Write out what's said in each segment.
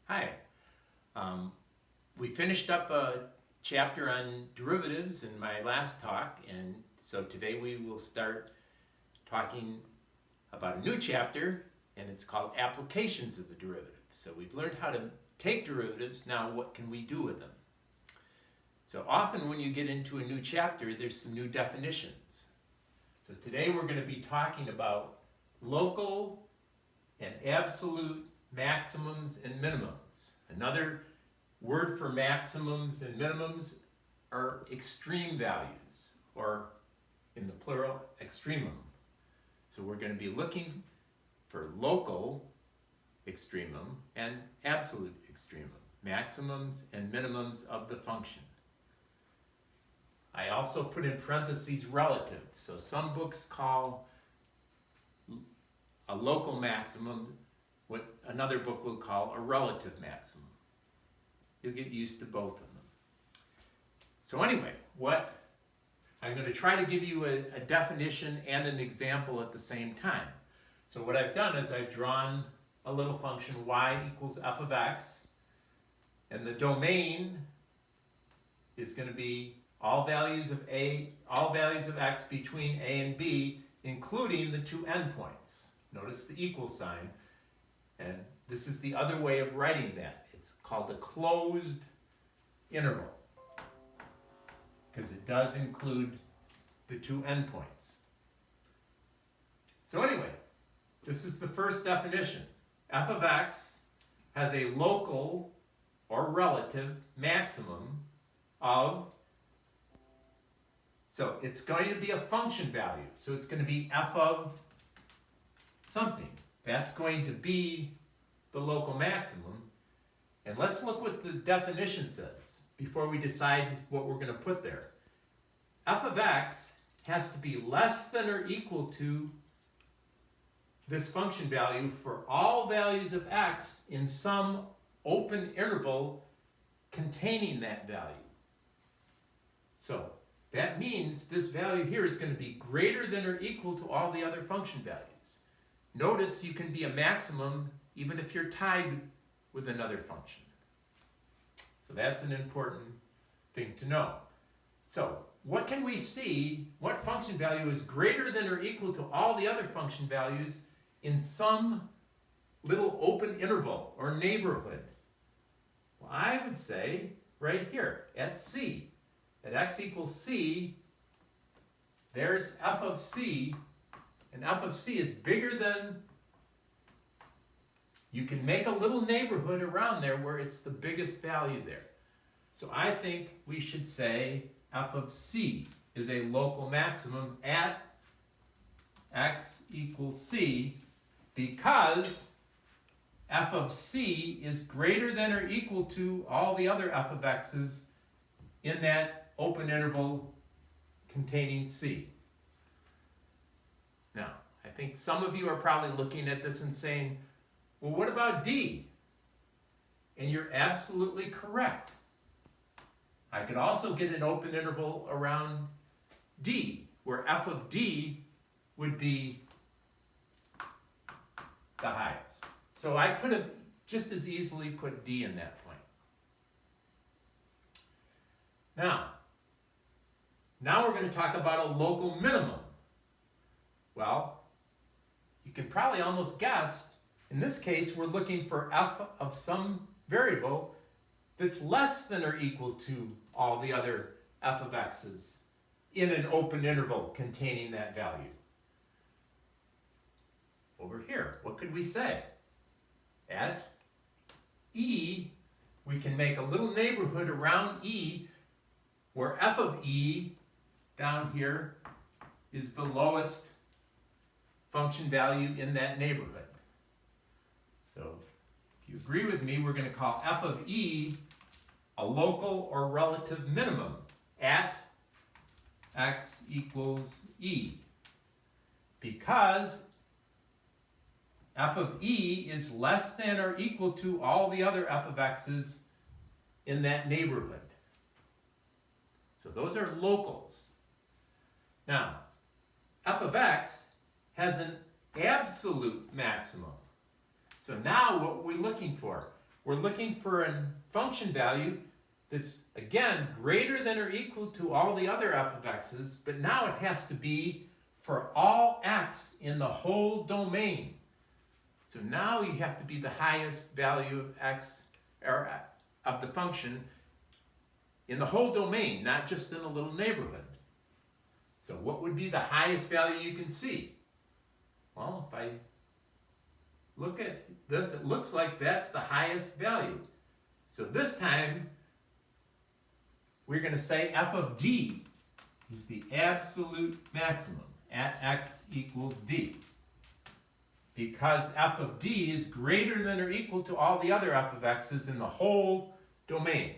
Hi. Um, we finished up a chapter on derivatives in my last talk, and so today we will start talking about a new chapter, and it's called Applications of the Derivative. So we've learned how to take derivatives, now what can we do with them? So often when you get into a new chapter, there's some new definitions. So today we're going to be talking about local and absolute maximums and minimums. Another word for maximums and minimums are extreme values, or in the plural, extremum. So we're going to be looking for local extremum and absolute extremum, maximums and minimums of the function. I also put in parentheses relative. So some books call a local maximum what another book will call a relative maximum. You'll get used to both of them. So anyway, I'm going to try to give you a definition and an example at the same time. So what I've done is I've drawn a little function y equals f of x, and the domain is going to be all values of x between a and b, including the two endpoints. Notice the equal sign. And this is the other way of writing that. It's called a closed interval, because it does include the two endpoints. So anyway, this is the first definition. F of x has a local or relative maximum of, so it's going to be a function value. So it's going to be f of something. That's going to be the local maximum. And let's look what the definition says before we decide what we're going to put there. F of x has to be less than or equal to this function value for all values of x in some open interval containing that value. So that means this value here is going to be greater than or equal to all the other function values. Notice you can be a maximum even if you're tied with another function. So that's an important thing to know. So what can we see? What function value is greater than or equal to all the other function values in some little open interval or neighborhood? Well, I would say right here at c. At x equals c, there's f of c. And f of c is bigger than, you can make a little neighborhood around there where it's the biggest value there. So I think we should say f of c is a local maximum at x equals c, because f of c is greater than or equal to all the other f of x's in that open interval containing c. Now, I think some of you are probably looking at this and saying, well, what about d? And you're absolutely correct. I could also get an open interval around d, where f of d would be the highest. So I could have just as easily put d in that point. Now we're going to talk about a local minimum. Well, you can probably almost guess, in this case, we're looking for f of some variable that's less than or equal to all the other f of x's in an open interval containing that value. Over here, what could we say? At e, we can make a little neighborhood around e where f of e down here is the lowest function value in that neighborhood. So if you agree with me, we're going to call f of e a local or relative minimum at x equals e, because f of e is less than or equal to all the other f of x's in that neighborhood. So those are locals. Now, f of x has an absolute maximum. So now what are we looking for? we're looking for a function value that's, again, greater than or equal to all the other f of x's, but now it has to be for all x in the whole domain. So now you have to be the highest value of x, or of the function, in the whole domain, not just in a little neighborhood. So what would be the highest value you can see? Well, if I look at this, it looks like that's the highest value. So this time, we're going to say f of d is the absolute maximum at x equals d. Because f of d is greater than or equal to all the other f of x's in the whole domain.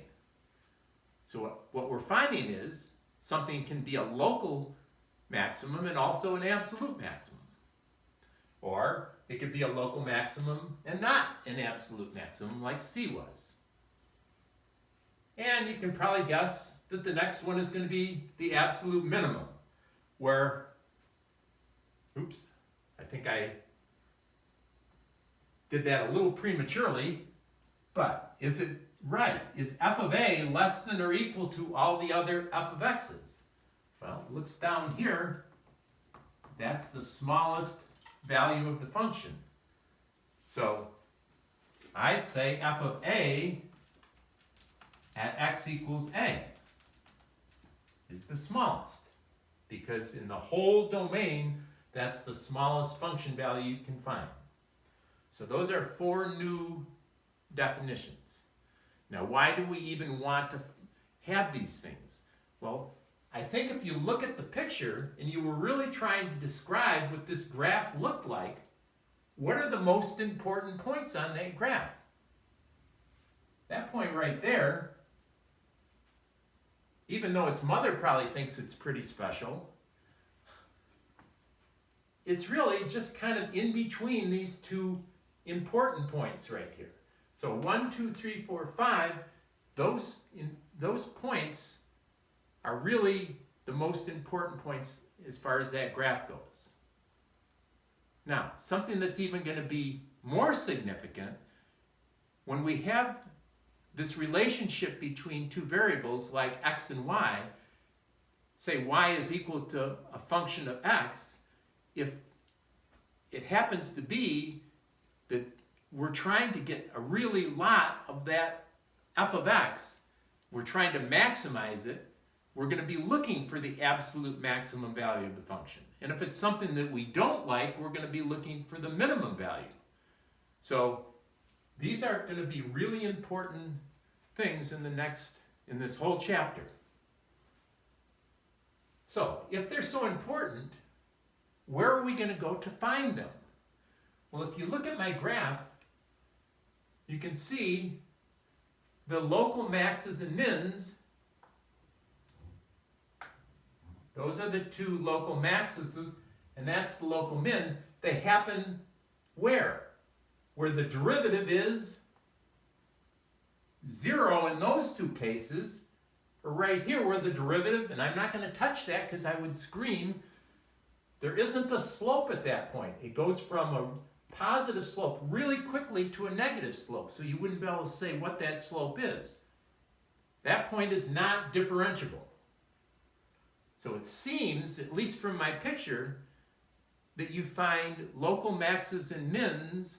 So what we're finding is something can be a local maximum and also an absolute maximum. Or it could be a local maximum and not an absolute maximum like C was. And you can probably guess that the next one is going to be the absolute minimum, where, oops, I think I did that a little prematurely, but is it right? Is f of a less than or equal to all the other f of x's? Well, it looks down here, that's the smallest value of the function. So I'd say f of a at x equals a is the smallest, because in the whole domain, that's the smallest function value you can find. So those are 4 new definitions. Now, why do we even want to have these things? Well, I think if you look at the picture and you were really trying to describe what this graph looked like, what are the most important points on that graph? That point right there, even though its mother probably thinks it's pretty special, it's really just kind of in between these 2 important points right here. So 1, 2, 3, 4, 5, those points are really the most important points as far as that graph goes. Now, something that's even going to be more significant, when we have this relationship between 2 variables like x and y, say y is equal to a function of x, if it happens to be that we're trying to get a really lot of that f of x, we're trying to maximize it, we're going to be looking for the absolute maximum value of the function. And if it's something that we don't like, we're going to be looking for the minimum value. So these are going to be really important things in this whole chapter. So if they're so important, where are we going to go to find them? Well, if you look at my graph, you can see the local maxes and mins. Those are the 2 local maxes, and that's the local min. They happen where? Where the derivative is 0 in those 2 cases, or right here where the derivative, and I'm not going to touch that because I would scream, there isn't a slope at that point. It goes from a positive slope really quickly to a negative slope, so you wouldn't be able to say what that slope is. That point is not differentiable. So it seems, at least from my picture, that you find local maxes and mins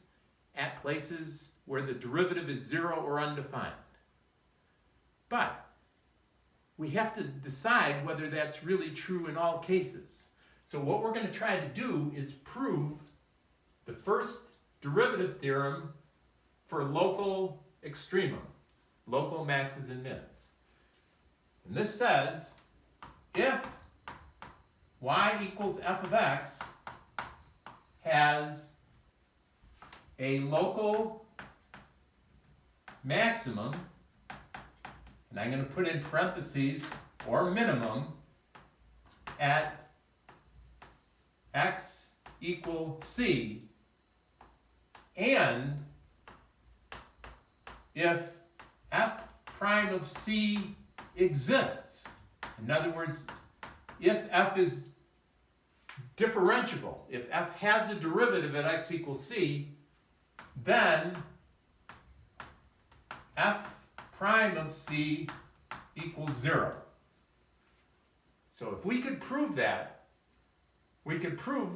at places where the derivative is 0 or undefined. But we have to decide whether that's really true in all cases. So what we're going to try to do is prove the first derivative theorem for local extremum, local maxes and mins. And this says, if y equals f of x has a local maximum, and I'm going to put in parentheses, or minimum, at x equal c, and if f prime of c exists. In other words, if f is differentiable, if f has a derivative at x equals c, then f prime of c equals 0. So if we could prove that, we could prove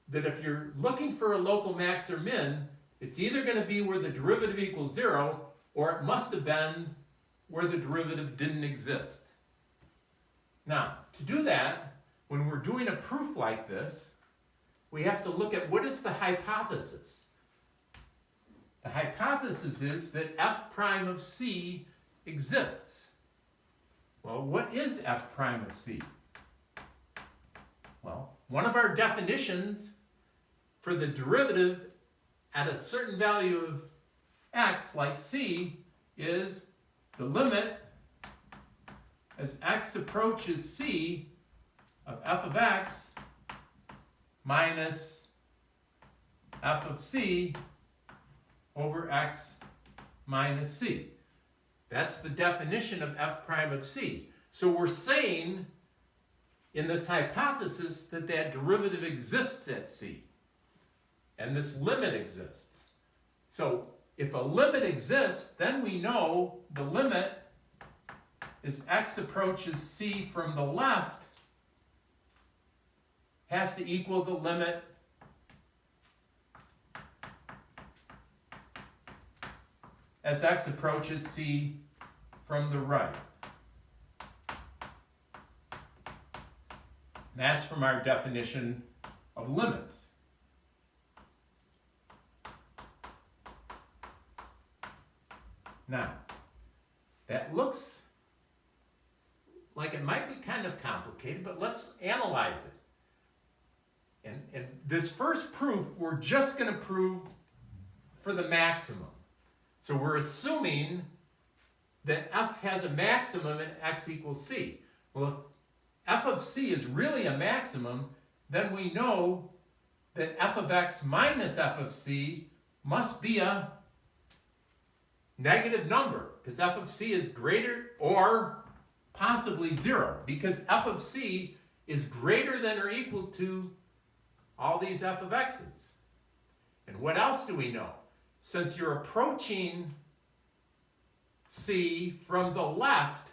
that if you're looking for a local max or min, it's either going to be where the derivative equals 0, or it must have been where the derivative didn't exist. Now, to do that, when we're doing a proof like this, we have to look at what is the hypothesis. The hypothesis is that f prime of c exists. Well, what is f prime of c? Well, one of our definitions for the derivative at a certain value of x, like c, is the limit as x approaches c of f of x minus f of c over x minus c. That's the definition of f prime of c. So we're saying in this hypothesis that that derivative exists at c. And this limit exists. So if a limit exists, then we know the limit as x approaches c from the left has to equal the limit as x approaches c from the right. That's from our definition of limits. Now, that looks like it might be kind of complicated, but let's analyze it. And this first proof, we're just going to prove for the maximum. So we're assuming that f has a maximum at x equals c. Well, if f of c is really a maximum, then we know that f of x minus f of c must be a negative number, because f of c is greater or possibly 0, because f of c is greater than or equal to all these f of x's. And what else do we know? Since you're approaching c from the left,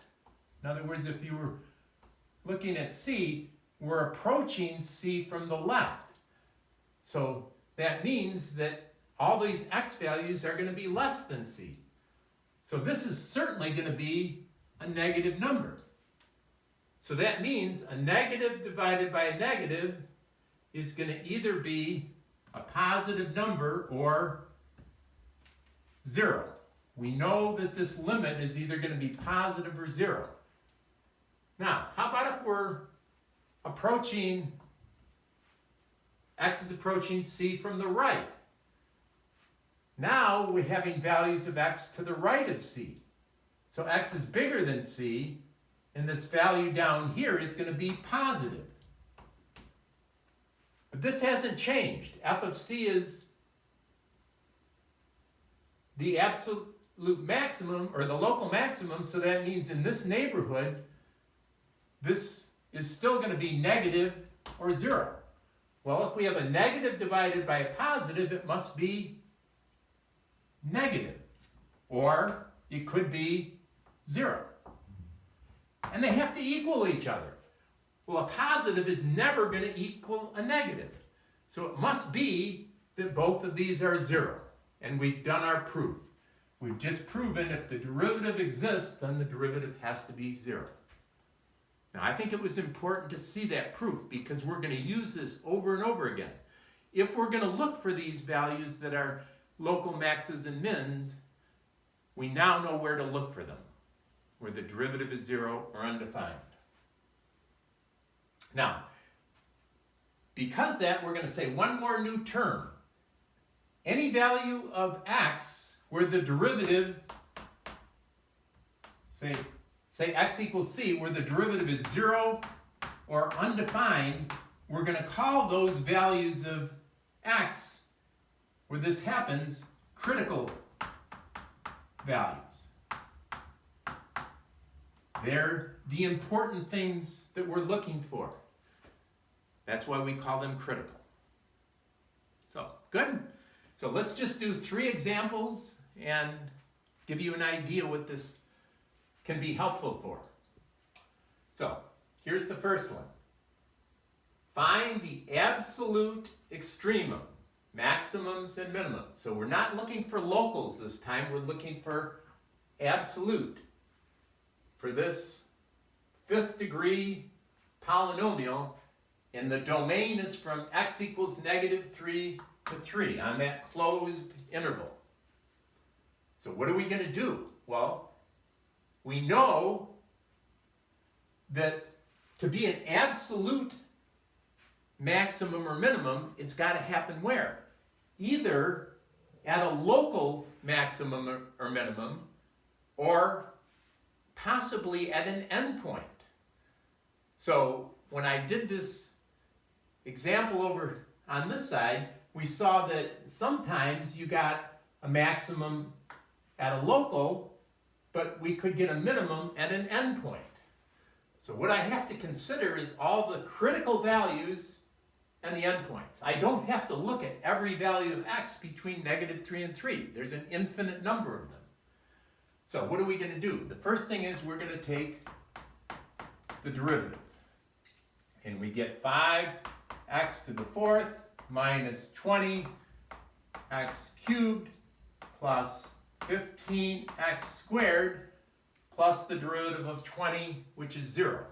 in other words, if you were looking at c, we're approaching c from the left. So that means that all these x values are going to be less than c. So this is certainly going to be a negative number. So that means a negative divided by a negative is going to either be a positive number or 0. We know that this limit is either going to be positive or 0. Now, how about if we're approaching, x is approaching c from the right? Now we're having values of x to the right of c. So x is bigger than c, and this value down here is going to be positive. But this hasn't changed. F of c is the absolute maximum, or the local maximum, so that means in this neighborhood, this is still going to be negative or 0. Well, if we have a negative divided by a positive, it must be negative, or it could be 0. And they have to equal each other. Well, a positive is never going to equal a negative. So it must be that both of these are 0. And we've done our proof. We've just proven if the derivative exists, then the derivative has to be 0. Now, I think it was important to see that proof because we're going to use this over and over again. If we're going to look for these values that are local maxes and mins, we now know where to look for them, where the derivative is 0 or undefined. Now, because that, we're going to say one more new term. Any value of x where the derivative, say x equals c, where the derivative is 0 or undefined, we're going to call those values of x where this happens critical values. They're the important things that we're looking for. That's why we call them critical. So, good. So let's just do 3 examples and give you an idea what this can be helpful for. So, here's the first one. Find the absolute extremum, maximums and minimums. So we're not looking for locals this time, we're looking for absolute. For this fifth degree polynomial, and the domain is from x equals -3 to 3 on that closed interval. So what are we going to do? Well, we know that to be an absolute maximum or minimum, it's got to happen where? Either at a local maximum or minimum, or possibly at an endpoint. So when I did this example over on this side, we saw that sometimes you got a maximum at a local, but we could get a minimum at an endpoint. So what I have to consider is all the critical values and the endpoints. I don't have to look at every value of x between -3 and 3. There's an infinite number of them. So what are we going to do? The first thing is we're going to take the derivative. And we get 5x to the 4th minus 20x cubed plus 15x squared plus the derivative of 20, which is 0.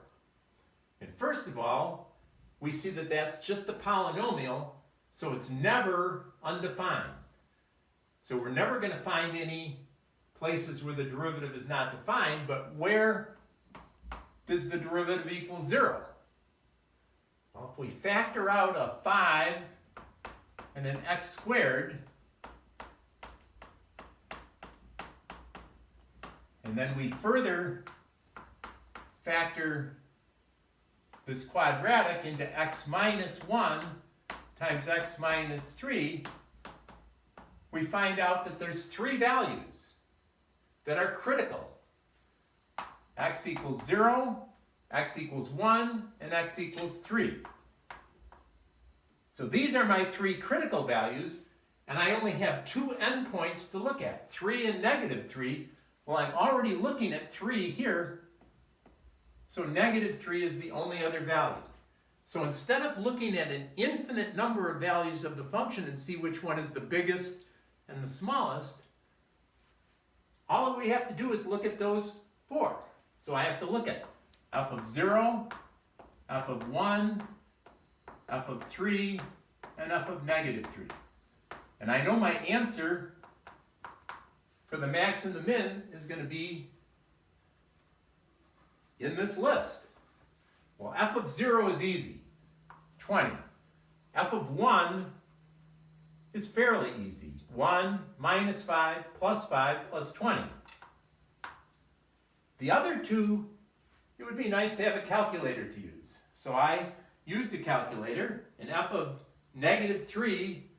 And first of all, we see that that's just a polynomial, so it's never undefined. So we're never going to find any places where the derivative is not defined, but where does the derivative equal 0? Well, if we factor out a 5 and an x squared, and then we further factor this quadratic into x minus 1 times x minus 3, we find out that there's 3 values that are critical. X equals 0, x equals 1, and x equals 3. So these are my 3 critical values, and I only have 2 endpoints to look at, 3 and -3. Well, I'm already looking at 3 here, so -3 is the only other value. So instead of looking at an infinite number of values of the function and see which one is the biggest and the smallest, all we have to do is look at those 4. So I have to look at f of 0, f of 1, f of 3, and f of -3. And I know my answer for the max and the min is going to be in this list. Well, f of 0 is easy, 20. F of 1 is fairly easy, 1 minus 5 plus 5 plus 20. The other 2, it would be nice to have a calculator to use. So I used a calculator, and f of -3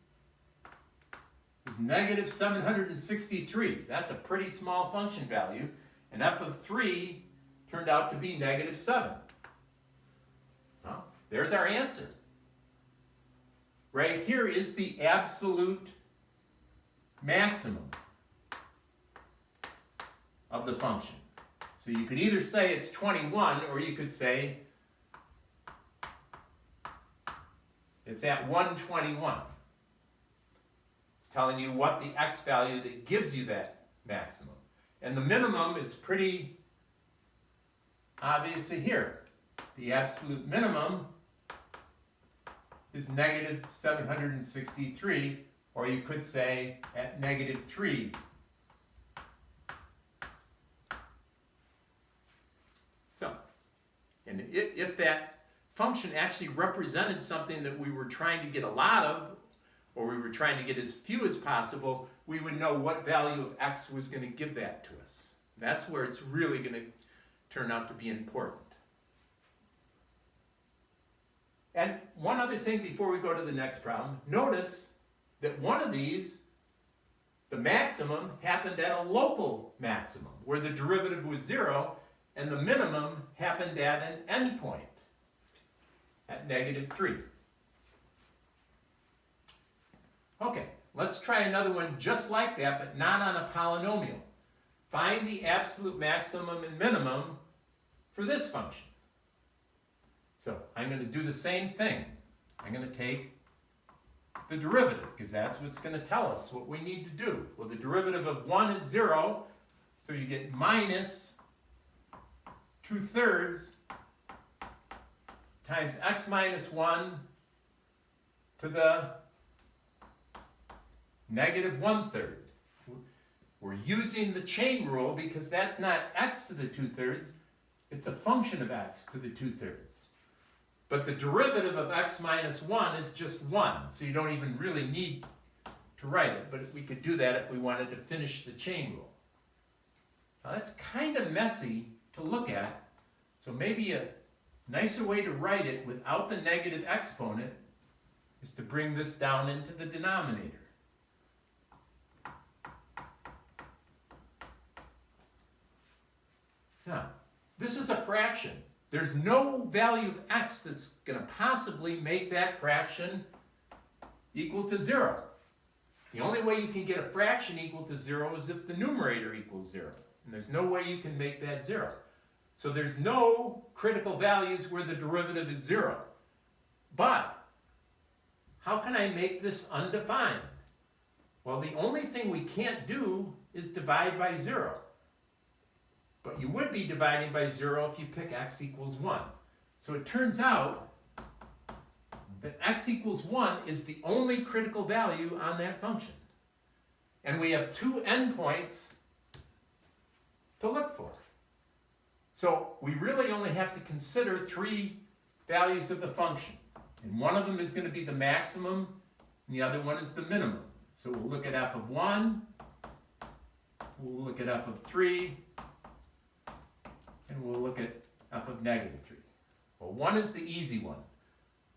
is -763. That's a pretty small function value. And f of 3 turned out to be -7. Well, there's our answer. Right here is the absolute maximum of the function. So you could either say it's 21, or you could say it's at 121. Telling you what the x value that gives you that maximum. And the minimum is pretty obviously here. The absolute minimum is -763, or you could say at -3. So, and if that function actually represented something that we were trying to get a lot of, or we were trying to get as few as possible, we would know what value of x was going to give that to us. That's where it's really going to turn out to be important. And one other thing before we go to the next problem, notice that one of these, the maximum, happened at a local maximum, where the derivative was 0, and the minimum happened at an endpoint, at -3. Okay, let's try another one just like that, but not on a polynomial. find the absolute maximum and minimum for this function. So I'm going to do the same thing. I'm going to take the derivative, because that's what's going to tell us what we need to do. Well, the derivative of 1 is 0, so you get minus 2/3 times x minus 1 to the negative 1/3. We're using the chain rule because that's not x to the 2/3, it's a function of x to the 2/3. But the derivative of x minus 1 is just 1, so you don't even really need to write it, but we could do that if we wanted to finish the chain rule. Now that's kind of messy to look at, so maybe a nicer way to write it without the negative exponent is to bring this down into the denominator. Now, this is a fraction. There's no value of x that's going to possibly make that fraction equal to 0. The only way you can get a fraction equal to 0 is if the numerator equals 0. And there's no way you can make that 0. So there's no critical values where the derivative is 0. But how can I make this undefined? Well, the only thing we can't do is divide by 0. But you would be dividing by 0 if you pick x equals 1. So it turns out that x equals 1 is the only critical value on that function. And we have 2 endpoints to look for. So we really only have to consider 3 values of the function. And one of them is going to be the maximum, and the other one is the minimum. So we'll look at f of 1, we'll look at f of 3, and we'll look at f of negative 3. Well, 1 is the easy one.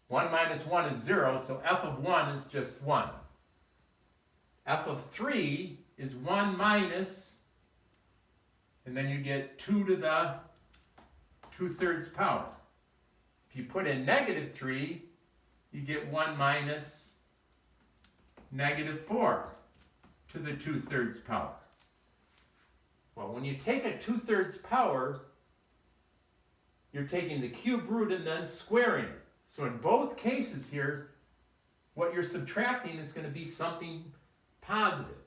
1 minus 1 is 0, so f of 1 is just 1. F of 3 is 1 minus, and then you get 2 to the 2/3 power. If you put in negative 3, you get 1 minus negative 4 to the 2/3 power. Well, when you take a 2/3 power, you're taking the cube root and then squaring it. So in both cases here, what you're subtracting is going to be something positive.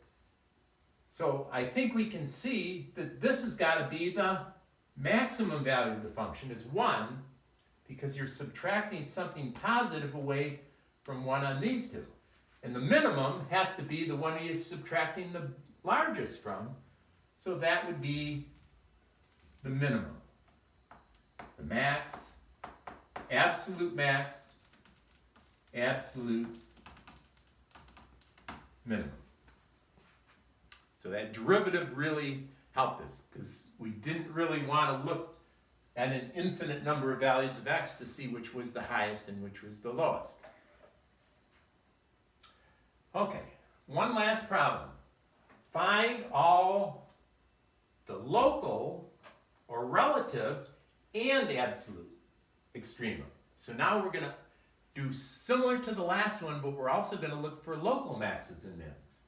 So I think we can see that this has got to be the maximum value of the function is 1, because you're subtracting something positive away from 1 on these two. And the minimum has to be the one you're subtracting the largest from, so that would be the minimum. The max, absolute max, absolute minimum. So that derivative really helped us, because we didn't really want to look at an infinite number of values of x to see which was the highest and which was the lowest. Okay, one last problem. Find all the local or relative and absolute extrema. So now we're going to do similar to the last one, but we're also going to look for local maxes and mins.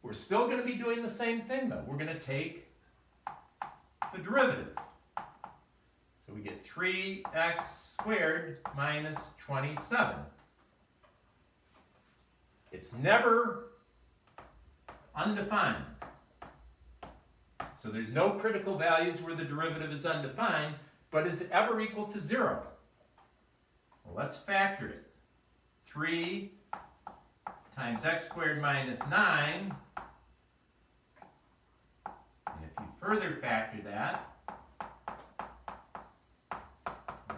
We're still going to be doing the same thing though. We're going to take the derivative. So we get 3x squared minus 27. It's never undefined. So there's no critical values where the derivative is undefined, but is it ever equal to 0? Well, let's factor it. 3 times x squared minus 9. And if you further factor that,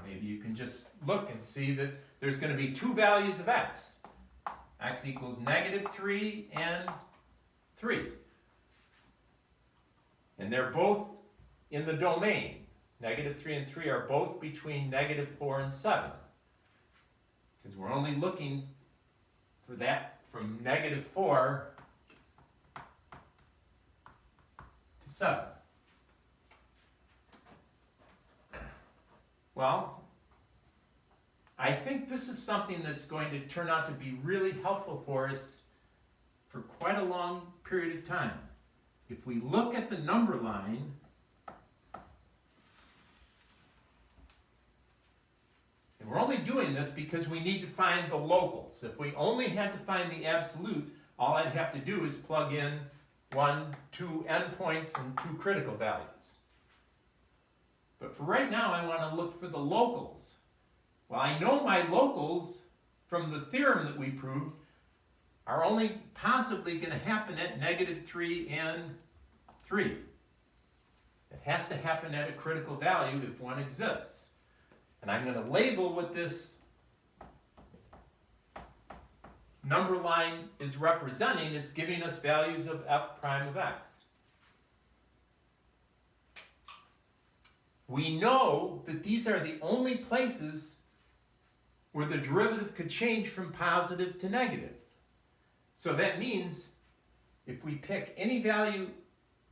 maybe you can just look and see that there's going to be 2 values of x. X equals negative 3 and 3. And they're both in the domain. Negative 3 and 3 are both between negative 4 and 7. Because we're only looking for that from negative 4 to 7. Well, I think this is something that's going to turn out to be really helpful for us for quite a long period of time. if we look at the number line, and we're only doing this because we need to find the locals. If we only had to find the absolute, all I'd have to do is plug in 1, 2 endpoints and 2 critical values. But for right now, I want to look for the locals. Well, I know my locals from the theorem that we proved are only possibly going to happen at -3 and 3. It has to happen at a critical value if one exists. And I'm going to label what this number line is representing. It's giving us values of f prime of x. We know that these are the only places where the derivative could change from positive to negative. So that means if we pick any value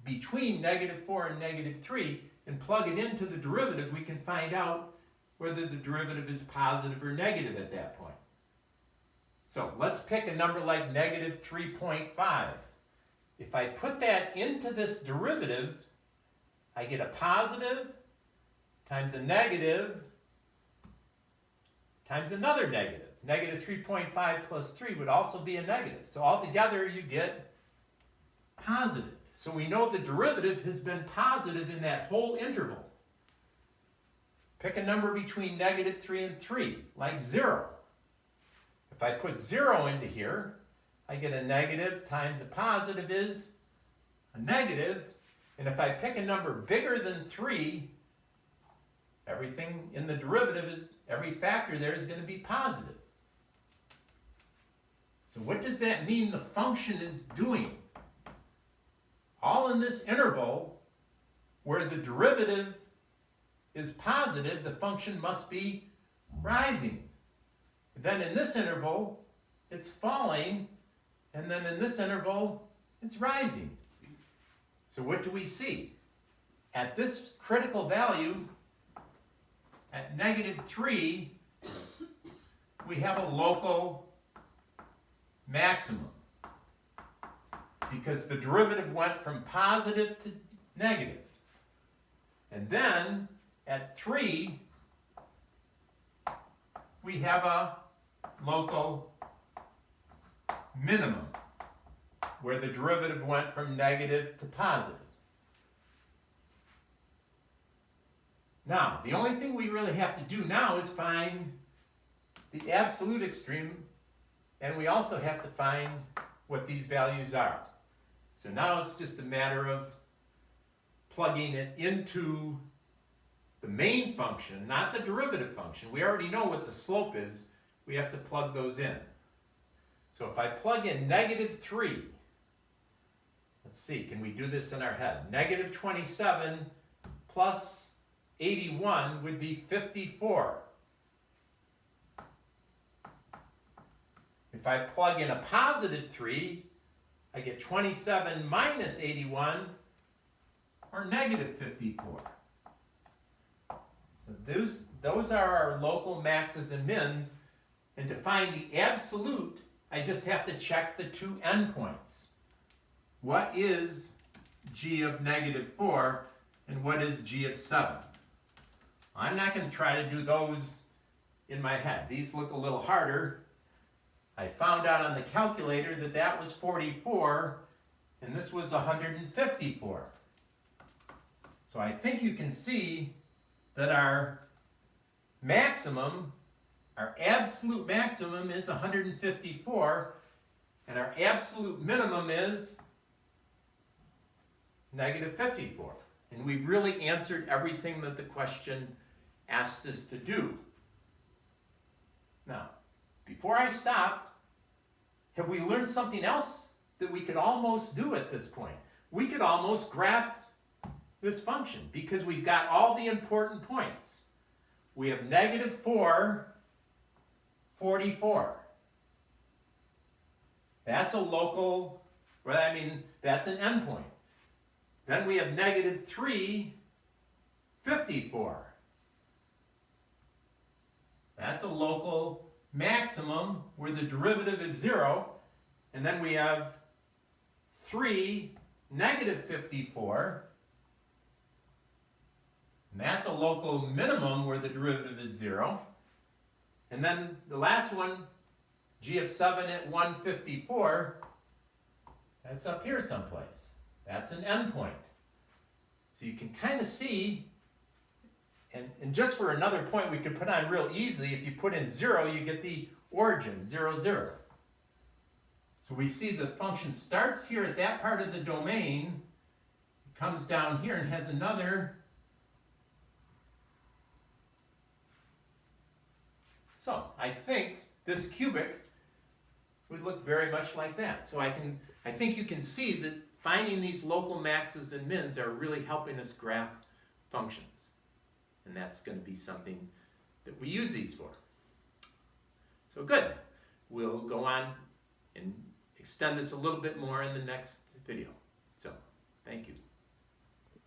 between -4 and -3 and plug it into the derivative, we can find out whether the derivative is positive or negative at that point. So let's pick a number like -3.5. If I put that into this derivative, I get a positive times a negative times another negative. -3.5 plus 3 would also be a negative. So altogether you get positive. So we know the derivative has been positive in that whole interval. Pick a number between -3 and 3, like 0. If I put 0 into here, I get a negative times a positive is a negative. And if I pick a number bigger than 3, everything in the derivative is, every factor there is going to be positive. So what does that mean the function is doing? All in this interval where the derivative is positive, the function must be rising. Then in this interval, it's falling, and then in this interval, it's rising. So what do we see? At this critical value, at -3, we have a local maximum because the derivative went from positive to negative. And then at 3, we have a local minimum where the derivative went from negative to positive. Now, the only thing we really have to do now is find the absolute extreme, and we also have to find what these values are. So now it's just a matter of plugging it into the main function, not the derivative function. We already know what the slope is. We have to plug those in. So if I plug in -3, let's see, can we do this in our head? -27 plus 81 would be 54. If I plug in a +3, I get 27 minus 81, or -54. So those are our local maxes and mins, and to find the absolute, I just have to check the 2 endpoints. What is g of -4, and what is g of 7? I'm not going to try to do those in my head. These look a little harder. I found out on the calculator that that was 44, and this was 154. So I think you can see that our maximum, our absolute maximum is 154, and our absolute minimum is -54. And we've really answered everything that the question asked us to do. Now, before I stop, have we learned something else that we could almost do at this point? We could almost graph this function because we've got all the important points. We have -4, 44. That's a local, that's an endpoint. Then we have -3, 54. That's a local maximum where the derivative is 0. And then we have 3, negative 54, and that's a local minimum where the derivative is 0. And then the last one, g of 7 at 154, that's up here someplace. That's an endpoint. So you can kind of see, and just for another point we could put on real easily, if you put in 0, you get the origin, 0, 0. So we see the function starts here at that part of the domain, comes down here and has another. So I think this cubic would look very much like that. So I think you can see that finding these local maxes and mins are really helping us graph functions. And that's going to be something that we use these for. So good. We'll go on and extend this a little bit more in the next video. So, thank you.